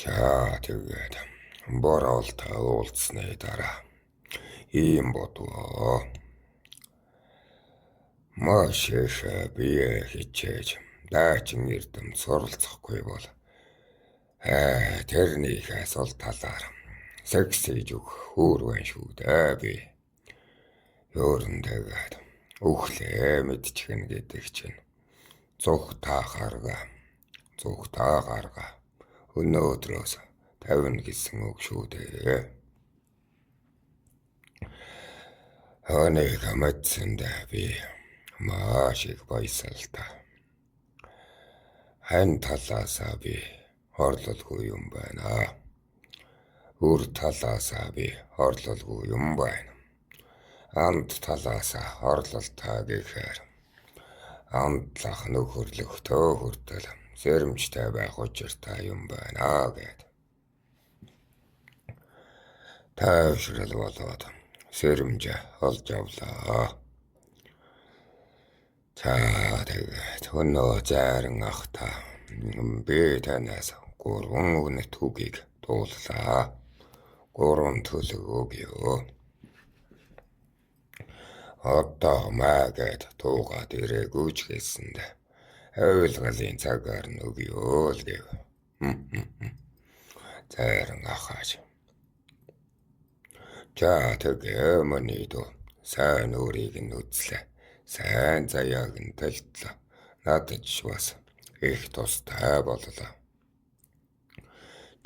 За тэгээд бороолтой уулзсны дараа ийм бодвоо. Маш их бие хичээж даачин эрдэм суралцахгүй бол тэрнийх асуул талаар сексэж өгөх хөөр байна шүү дээ би. Ёорн тэгээд өглөө мэдчихнэ гэдэг чинь зүгтаа гарга өнөөдрөөс 50 гэсэн үг шүү дээ. Хоныг мэдсэндээ би маш их баясгалтай. Хань талаасаа би хорлолгүй юм байна. Үр талаасаа би хорлолгүй юм байна. Анд талаасаа хорлолтой гэхээр амтлах нөхөрлөхтөө хүртэл сэрэмжтэй байх учиртай юм байна гэд. Тайвшрал болоод сэрэмжээ олж авлаа. За тэгээд өнөө зарин ахта би танаас 3 өгнөт үгийг дууллаа. 3 төлөв өгөө. Одоо маагээд туугаад ирээгүй ч гэсэндээ ойлголын цагаар нөгөө л гэв. Зарин ахаач. За тэгээ mëний дөө сайн өөрийг нь үзлээ. Сайн заяаг нь талдлаа. Надад ч бас их тустай боллоо.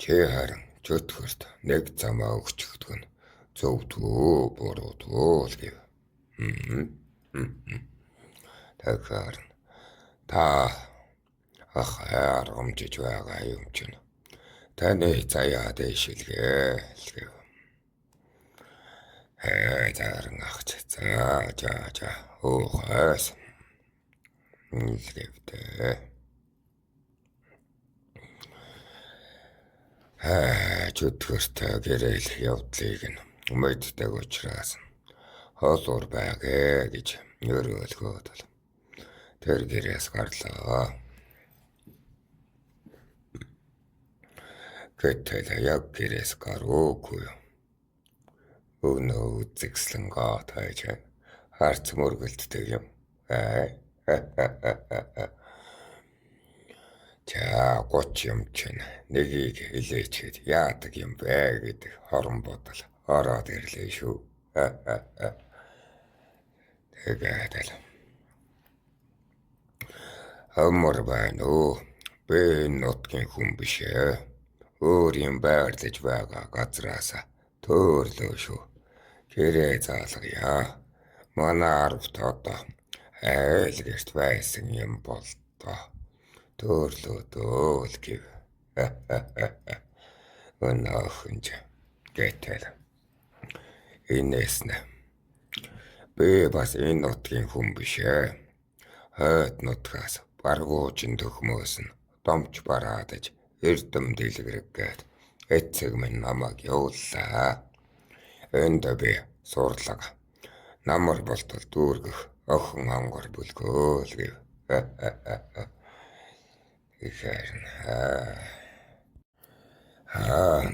Чи харин чөтгөрт нэг замаа өгчөгдөг нь зөвдгөө буруудгүй л гэв. Тэгэхээр та аргамжиж байгаа юм чинь таны заяа дэшилгээ л гэв. Зарин ахч за уухаас илгэвдээ. Чөтгөрт гэрэл явдлыг нь мэддэг учраас хоолур байгээ гэж өрөөлгөөд л тэр гэрээс гарлаа. Гэтэл яг гэрээс гаруугүй. Өнөө үзэгслэн гатайж харц мөргөлддөг юм. За 30 юм чинь нэгийг хэлээчгээд яадаг юм бэ гэдэг хорон бодол ороод ирлээ шүү. Тэгээд л амар байна уу? Би нутгийн хүн биш ээ. Өөрийн байрлаж байгаа газраасаа төөрлөө шүү. Гэрээ заалгая. Манай 10 одоо айл гэрт байсан юм бол доо. Төөрлөө дөөл гэв. Өнөөхөнж гэтэл инээс нэ. Би бас энэ нутгийн хүн биш ээ. Хойд нутгаас баргуучин төхмөөс нь домч бараадаж эрдэм дэлгэрэггээд эцэг минь намайг явууллаа. Энд би сурлага намар болтол дүүргэх охин онгор бүлгөөл гэв.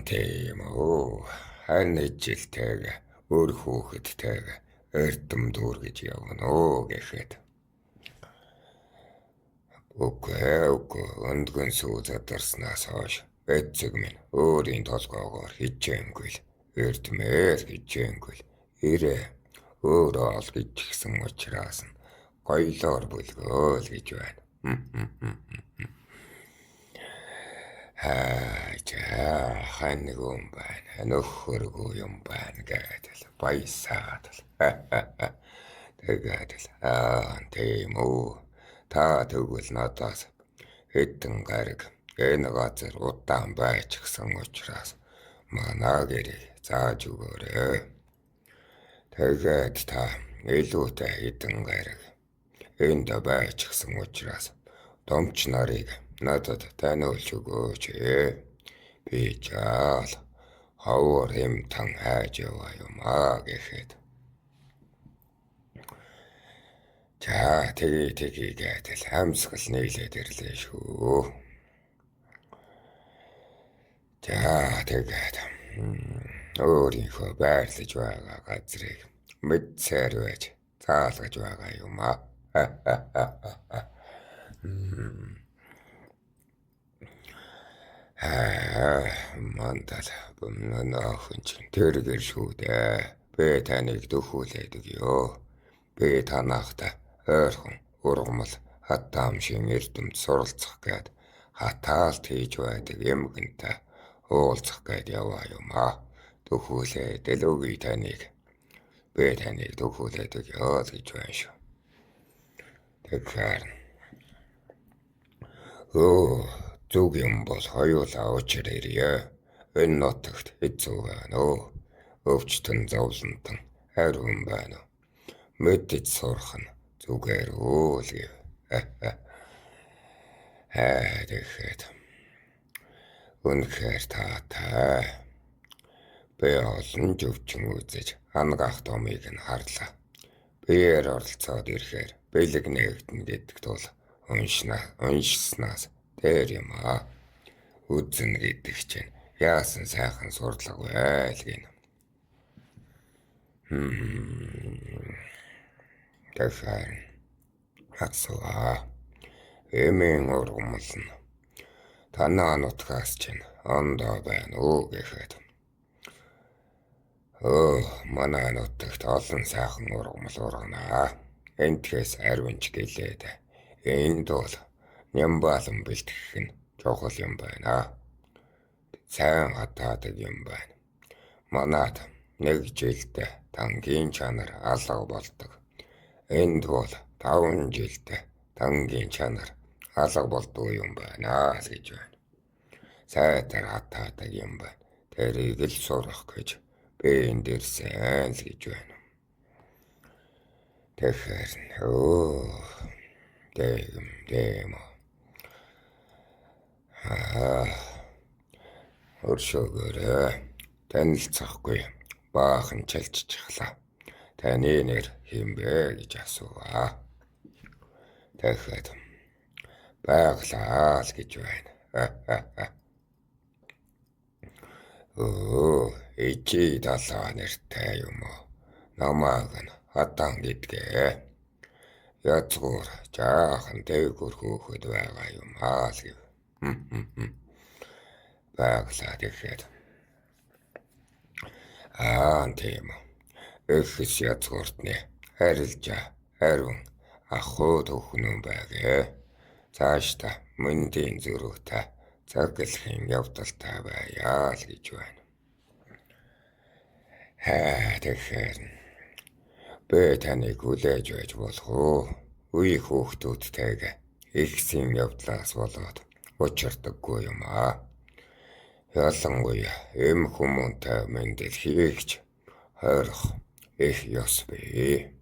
Тийм үү. Хань жилтэйг өөр хүүхэдтэйг эрдэм дүүргэж явна уу гэхэд. Үгүй өндгөн сүү задарснаас хойш эцэг минь өөрийн толгоогоор хичээнгүй л эрдмээр хичээнгүй л ирээ өөрөө ол гिचгсэн учраас нь гоёлоор бүлгөөл гэж байна. Хань нэг юм байна. Нөхөргүй юм байна гэдэл баясаад л. Тэгээд л тийм үү. Та тэгвэл надаас хэдэн гариг энэ газар удаан байчихсан учраас манай гэрийг зааж өгөөрэй. Тэгээд та илүүтэй хэдэн гариг энд байчихсан учраас домч нарыг надад таниулж өгөөч. Би жаал ховор хэмтэн хайж яваа юм гэхэд. За тэгээ гэдэл амьсгал нийлээд ирлээ шүү. За тэгээд өөрийнхөө байрлаж байгаа газрыг мэд сайр байж заалгаж байгаа юм аа. Мандал бумнаахын чин тэргэр шүү дээ. Би таныг дөхүүлээд өгье. Би танахта ойрхон ургамал хатаамшийн эрдэмт суралцах гээд хатаалт хийж байдаг эмгэнтэй уулзах гээд яваа юм аа. Дөхүүлээд л өгье таныг. Би таныг дөхүүлээд өгье гэж байна шүү. Тэгэхээр зүг юм бол хоёулаа учир ирье. Энэ нутагт хэцүү байна уу? Өвчтөн зовлонтон хариун байна уу? Мэдэж сурах нь зүгээр үү л гэв. Тэгэхэд үнэхээр таатай. Би олон зөвчин үзэж ангаах томыг нь харлаа. Биеэр оролцоод ирэхээр бэлэг нээгдэн гэдэгт бол уншснаас дээр юм аа. Үзэн гэдэг чинь яасан сайхан сурлага байл гин. Тэгэхээр хасваа. Эмийн ургамал нь танаа нутгаас чинь ондоо байна уу гэхэд. Манай нутагт олон сайхан ургамал урганаа. Энтгээс арвинч гэлээд энд бол нямбаалан бэлтгэх нь чухал юм байна. Сайн хатаадаг юм байна. Манад нэг жилдээ тангийн чанар алга болдог. Энд бол 5 жилдээ тангийн чанар алга болдог юм байна гэж байна. Сайтар хатаадаг юм байна. Тэрийг л сурах гэж би энэ дэрсэн л гэж байна. Тэгэхээр дэм. Өршөөгөөрэй. Танилцахгүй баахан чалччихлаа. Таны нэр хэм бэ гэж асууа. Тэгэхээр байглаа л гэж байна. Ичи далаа нэртэй юм уу? Намааг нь хатан гэдгээ. Язгуур жаахан дээгүр хөөхөд байгаа юм аа л гэв. Байглаа гэхэд. Тийм. Эхс язгууртны харилжаа ариун ахуй төхнөн байгээ. Цаашдаа мэндийн зөрүүтэй цаглахын явдалтай байяа л гэж байна. Тэгэхээр би таныг хүлээж байж болох уу? Үе хүүхдүүдтэйгээ ихсийн явдлаас болоод учирдаггүй юм аа. Ялангуяа эм хүмүүнтэй мэндэл хийгч хорих их ёс бий.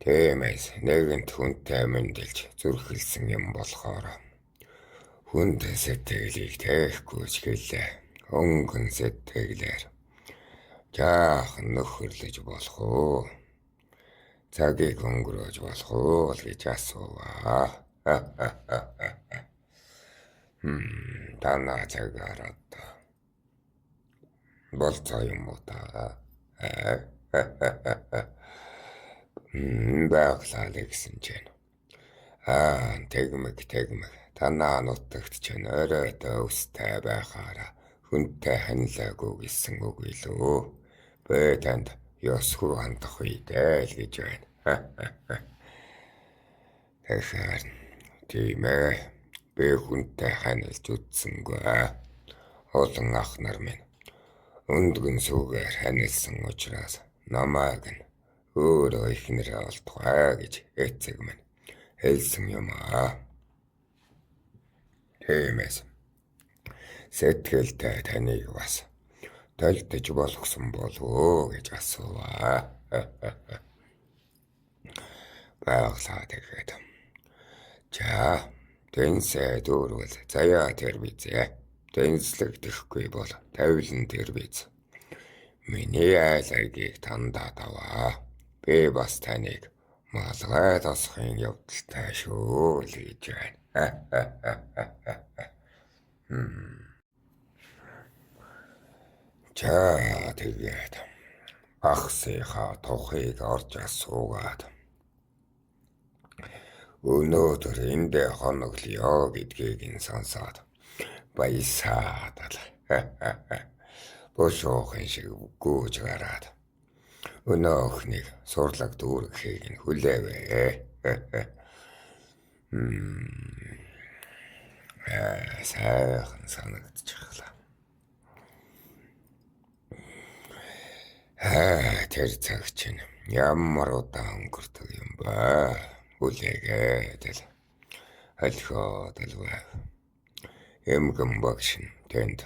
Тиймээс нэгэнт хүнтэй мэндэлж зүрхэлсэн юм болохоор хүнд сэтгэлийг тээхгүй ч гэлээ өнгөн сэтгэлээр жаахан нөхөрлөж болох уу? Цагийг өнгөрөөж болох уу л гэж асууа. Танаа цагаараа болцоо юм уу та? Байглаа л гэсэн чинь. Тэгмэг. Танаа нутагт чинь оройтой өстэй байхаараа хүнтэй ханилаагүй гэсэн үг илүү. Би танд ёсгүй хандах үедээ л гэж байна. Тэгэхээр тийм ээ. Би хүнтэй ханилж үтсэнгүй. Олон ах нар минь өндгөн сүгээр ханилсан учраас намайг нь өөрөө ихнэрээ олдгоо гэж эцэг минь хэлсэн юм аа. Тиймээс сэтгэлдээ таныг бас толдож болгосон болов уу гэж асууа. Байглаа тэгээд. За, тэнсээ дөрвөл заяа тэр бизээ. Тэнслэгдэхгүй бол тавилан тэр биз. Миний айлгийг тандаад аваа. Би бас таныг Малгай тосхын явдалтай шүү л гэж байна. За тэгээд багсынхаа тухыг орж асуугаад өнөөдөр эндээ хоноглоё гэдгийг нь сонсоод баясаад л бошоохон шиг гүйж гараад өнөө охиныг сурлаг дүүргэхийг нь хүлээвээ. Сайхан санагдчихлаа. Тэр цаг чинь ямар удаан өнгөрдөг юм ба. Үлээгээд л холхиод л байв. Эмгэн багш нь тэнд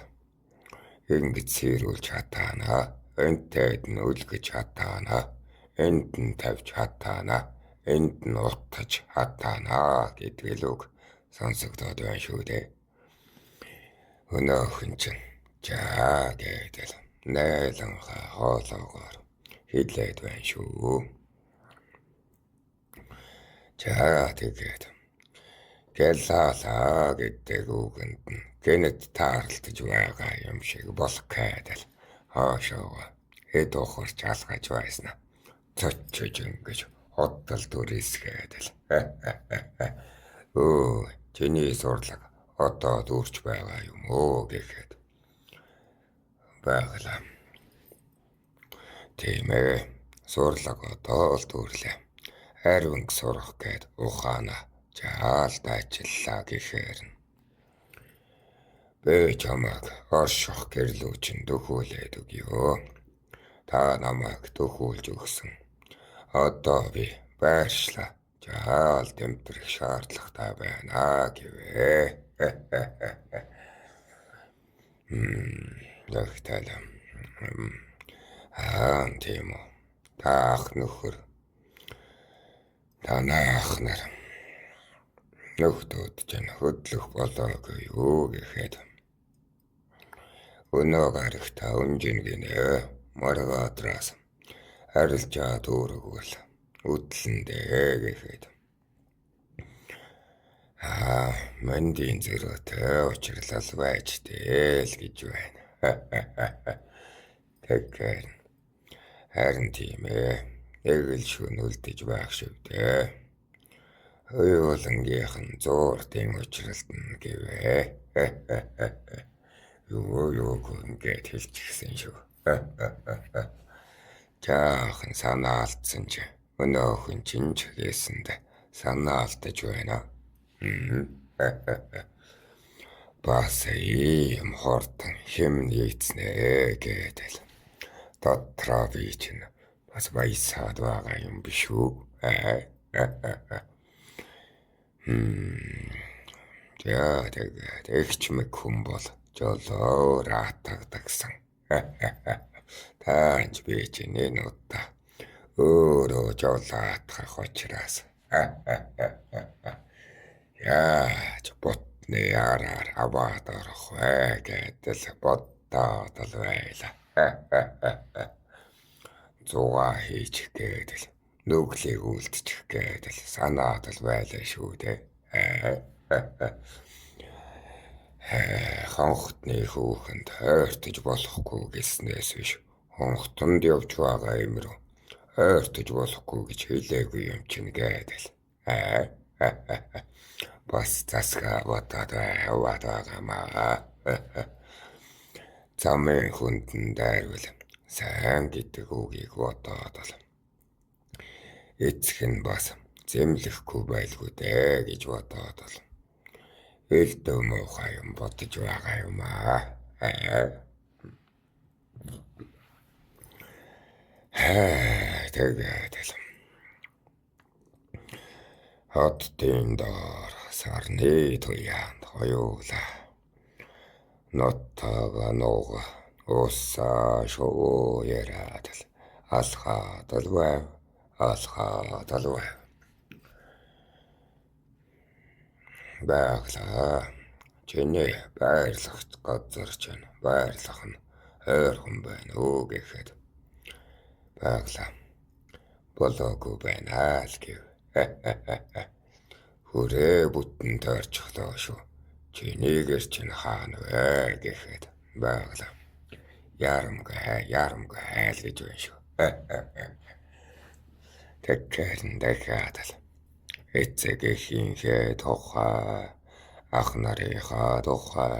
ингэж сэрүүлж хатаана. Энтэд нь үлгэж хатаана. Энд нь тавьж хатаана. Энд нь утаж хатаана гэдэг л үг сонсогдоод байна шүү дээ. Өнөөхөн чинь жаа гэдэл найланхаа хоолоогоор хэлээд байна шүү. За тэгээд гэлаалаа гэдэг үгэнд нь гэнэт таарлаж байгаа юм шиг болох гэдэл хаашаа хэд ухарч алгаж байснаа цочж ингэж хоттол дүрсгээдэл. Чиний сурлаг одоо дүүрч байгаа юм уу гэхэд байглаа. Тийм ээ, сурлаг одоо л дүүрлээ. Харвинг сурах гээд ухаана жаалд ажиллаа гэхээр нь бэ чамайг орших гэрлүү чин дөхүүлээд өгье. Та намайг дөхүүлж өгсөн. Одоо би байршлаа. Жаал тэмтрэх шаардлагатай байна гэвээ. Лохтал. Тийм үү. Та ах нөхөр. Танах нар. Нөхдүүд чинь хөдлөх болоогүй юу гэхэд. Өнөө гарагта өнжин гинэ. Маргаадраас харилцаа дүүргүүл үдлэндээ гэхэд. Мандийн зэрэгтэй учрлал байж тэл гэж байна. Тэгэхээр харин тийм ээ. Эгэл шүн үлдэж байх шүү дээ. Хоёулангийнхан зууртын учралт нь гэвээ. Юу ингээд хэлчихсэн шүү. Жаахан санаа алдсан чи өнөөхөн чинь ч хийсэндээ санаа алдаж байна. Бас ийм хортон хэм нийцнэ гэдэл. Дотроо би чинь бас баясаад байгаа юм биш үү? За тэгээд эгч мэк хүн бол жолоор атагдагсан. Таанч би чинь энэ удаа өөрөө жолоотгох учраас. Яаж ботны яраар аваад орох вэ гэдэл бодоод л байла. Зугаа хийж гэдэл нүглийг үлдчих гэдэл санаад л байлаа шүү дээ. Хонхтны хүүхэнд ойртож болохгүй гэснээс биш. Хонхтонд явж байгаа юм руу ойртож болохгүй гэж хэлээгүй юм чинь гэдэл. Бас засгаа бодоод яваад байгаамаа. Замын хүндэн дайрвал сайн гэдэг үгийг бодоод л. Эцэг нь бас зэмлэхгүй байлгүй дээ гэж бодоод л. Элдв муухай юм бодож байгаа юм аа. Тэгээд л. Хотын доор сарны туяанд хоёулаа. Ноттага нууга уссаа шуу яраад л. Алхаад л байв. Байглаа. Чиний байрлах газар чинь байрлах нь ойрхон байна уу гэхэд. Байглаа. болоогүй байна л гэв. Хүрээ бүтэн тойрчихлоо шүү. Чинийгэр чинь хаана вэ гэхэд байглаа. Ярамгай л гэж байна шүү. Тэгэхээр дахиад л эцэгийнхээ тухай, ах нарынхаа тухай,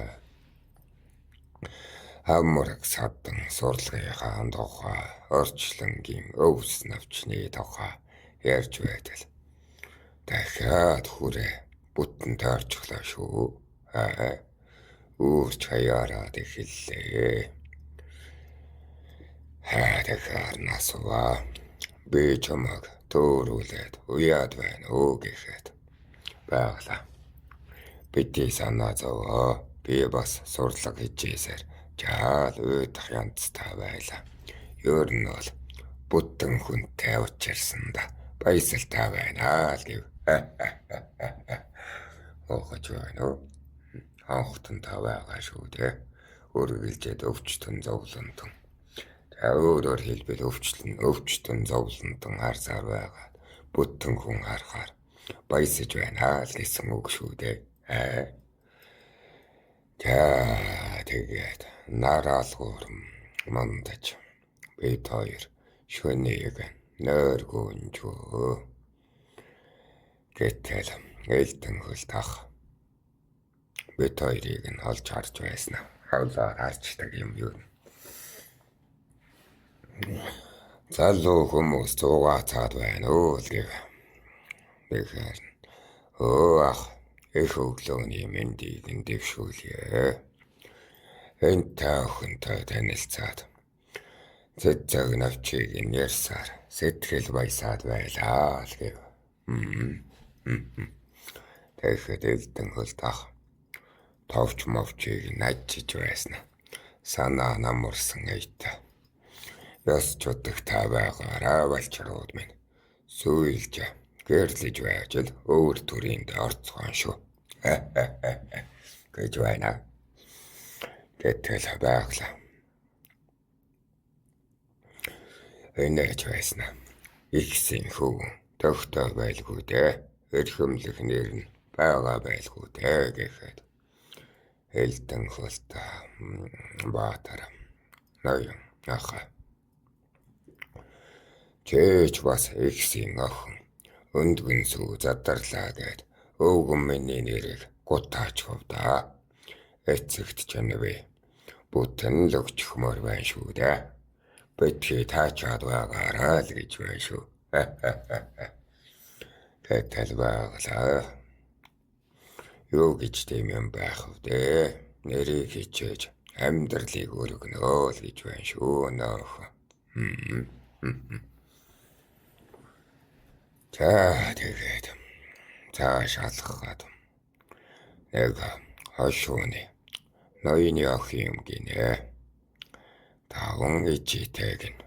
хамраг садан сурлагынхаа тухай, орчлонгийн өвс навчны тухай ярьж байтал дахиад хүрээ бүтэн тойрчихлоо шүү. Үрч хаяараад эхэллээ. Дахиад насваа. Би чамайг төөрүүлээд уяад байна уу гэхэд байглаа. Бидний санаа зовоо. Би бас сурлага хичээсээр жаал уйдах янзтай байлаа. Ер нь бол бүтэн хүнтэй учирсан да. Баясалтай байна л гэв. Оохож байна уу? Анхтан та байгаа шүү дээ. Үргэлжээд өвчтөн зовлонтон. Өөрөөр хэлбэл өвчтөн зовлонтон харсаар байгаа. Бүтэн хүн харахаар баясаж байна л гэсэн үг шүү дээ. Тэгээд нараалгуурм мандаж бид хоёр шөнөийг нойргонжөө. Гэтэл элдэн хөлт ах бид хоёрыг нь олж харж байсан. Хавлаар харчдаг юм юу? Залуу хүмүүс зугаацаад байна уу л гэв. Тэгэхээр ах их өглөөний мэндийг нь дэвшүүлье. Энтэй охинтой танилцаад цэцэг навчийг нь ярьсаар сэтгэл баясаад байлаа л гэв. Тэгэхэд элдэн хөлт ах товч мовчийг нь ажиж байсан. Санаа намарсан эйтэй. Яс чудах та байгаараа балчрууд минь. Сүййлж гэрлэж байж л өөр төрөнд орцгоон шүү. Гэж байна. Гэтэл байглаа. Энэж байсан. Ихсэн хүү төгтөө байлгүй дээ. Эрхэмлэх нэр нь байгаа байлгүй дээ гэхэд элдэн хөлт баатар ноён аха. Чээч бас ихсийн охин өндгөн сүү задарлаа гэд өвгөн миний нэрийг гутаач ховдаа. Эцэгт ч нэ бүтэн л өгчхмөр байна шүү дээ. Битгий таачаад байгаараа л гэж байна шүү. Гэтэл байглаа. Юу гэж тийм юм байх вэ? Нэрийг хичээж амьдралыг өргөнөө л гэж байна шүү нөөх. Тэгээд цааш алхахад нэг хошууны ноёны охин юм гинэ. Таван ичээтэйг нь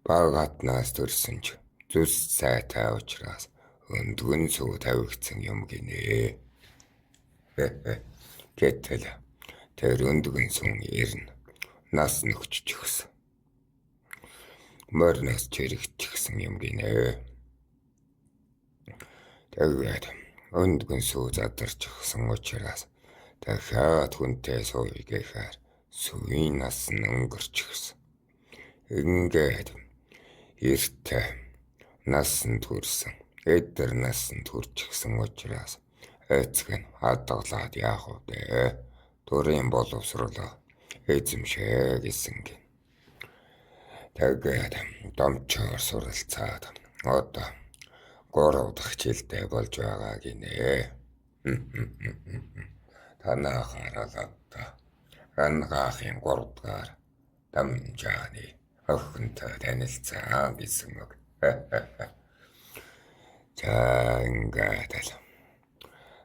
багатнаас төрсөн ч зүс сайтай учраас өндгөн сүү тавигдсан юм гинэ. Гэтэл тэр өндгөн сүн ирнэ. Нас нөхчихсөн. Морноос чирэгчихсэн юм гинэ. Тэгээд өндгөн сүү задарчихсан учраас дахиад хүнтэй сууя гэхээр сүүийн нас нь өнгөрчихсөн. Ингээд эртээ нас нь төрсөн. Эдэр нас нь төрчихсэн учраас эцэг нь хадгалаад яах вэ? Төрийн боловсруулаа эзэмшээ гэсэн гин. Тэгээд домчоор суралцаад одоо 3 дахь жилдээ болж байгаа гинэ. Танаа хараад ангаахын 3 дахь дамжааны охинтой танилцсан гэсэн үг. За ингээд л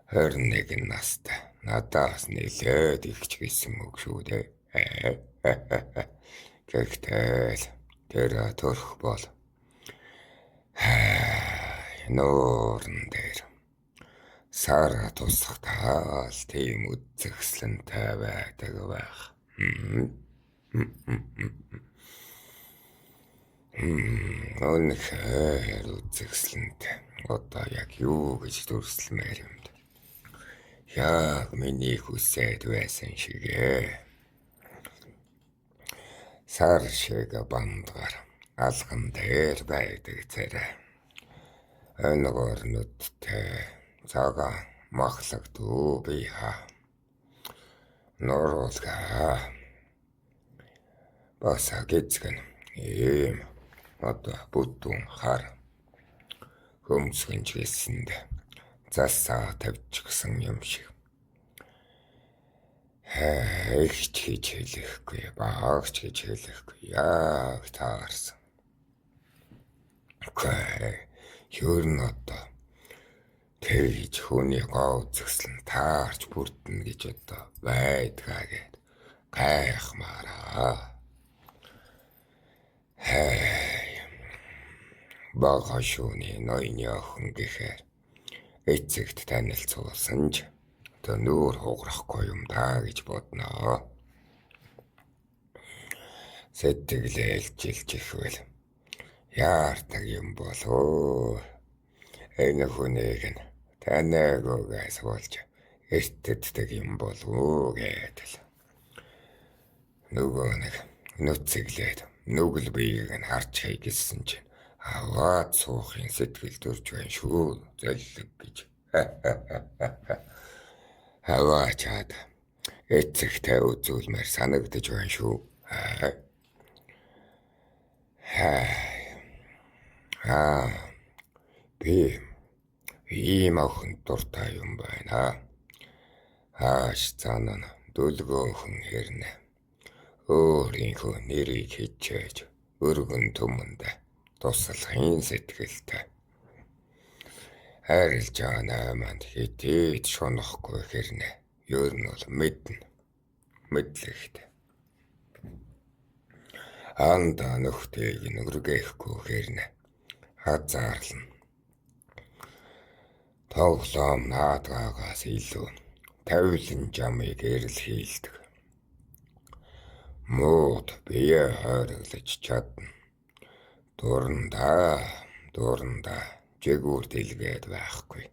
21 настай надаас нэлээд ихч гэсэн үг шүү дээ. Гэхдээ тэр төрөх бол нуурн дээр сара тусах таал тийм үзэгсэлэнтэй байдаг байх. Үнэхээр үзэгсэлэнтэй. Одоо яг юу гэж дүрслэмээр юм бэ? Яг миний хүсээд байсан шигээ. Сар шиг бандгаар алган дээр байдаг царай. Өнөгөр нүдтэй цагаан махлагдуу би хаа. Нуруулгаа. Баса гэцгэн ийм одоо бүтэн хар хөмсгөнч гэлсэнд засаа тавьчихсан юм шиг. Ихч хийж хэлэхгүй, багч хийж хэлэхгүй, яг таарсан. Юу н одоо тэгж хүний гоо үзэсгэлэн таарч бүрдэнэ гэж одоо байдгаа гэд гайхмаараа. Бага шууны ноёны охин гэхээр эцэгт танилцуулсан ч нүүр хугарахгүй юм даа гэж бодноо. Сэтгэлээ илчилж ихвэл яардаг юм болов. Энэ хүнийг нь танаагүйгээс болж эртддэг юм болов гэдэл. Нөгөө нэг нүцэглээд нүгэл биеийг нь харж хай гэсэн чинь аваад суухын сэтгэл төрж байна шүү. Золлог гэж. Хаваачаад эцэгтэй үзүүлмээр санагдаж байна шүү. Би ийм охин дуртай юм байна. Хааш цаана дүлгөөнхөн хэрнэ. Өөрийнхөө нэрийг хичээж өргөн түмэнд туслахын сэтгэлтэй. Харилж байгаа манд хитээд шунахгүй хэрнэ. Ер нь бол мэдлэгтэй. Анда нөхтэйг нүргээхгүй хэрнэ. Хазаарлна. Тоглоом наадгаагаас илүү тавилан жамыг эрэл хийлдэг. Мууд бие хойроглож чадна. Дурандаа жигүүр дэлгээд байхгүй.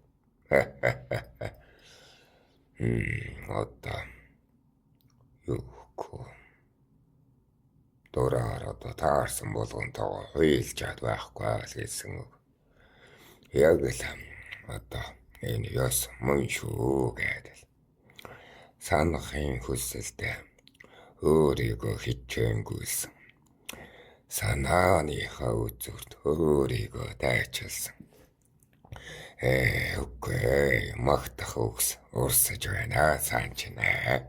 Одоо юухгүй. Дураар одоо таарсан болгонтойгоо хуйлчаад байхгүй гэсэн үг. Яг л одоо энэ ёс мөн шүү гэдэл. Санахын хүсэлтэй өөрийгөө хичээнгүйсэн. Санааныхаа үзүүрт өөрийгөө дайчилсан. Үгүй магтах үгс урсаж байна санчнаа.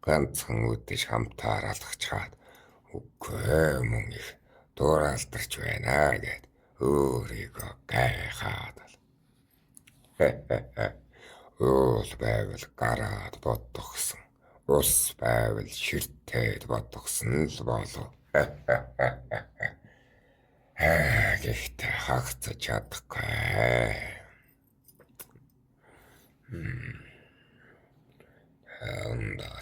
Ганцхан үдэж хамтаар алхачаад үгүй мөн их дууралдарч байна гэд өөрийгөө гайхаад л. Уул байвал гараад боддогсон. Ус байвал ширтээд бодгосон л болов. Гэхдээ хагцаж чадахгүй. Андаа.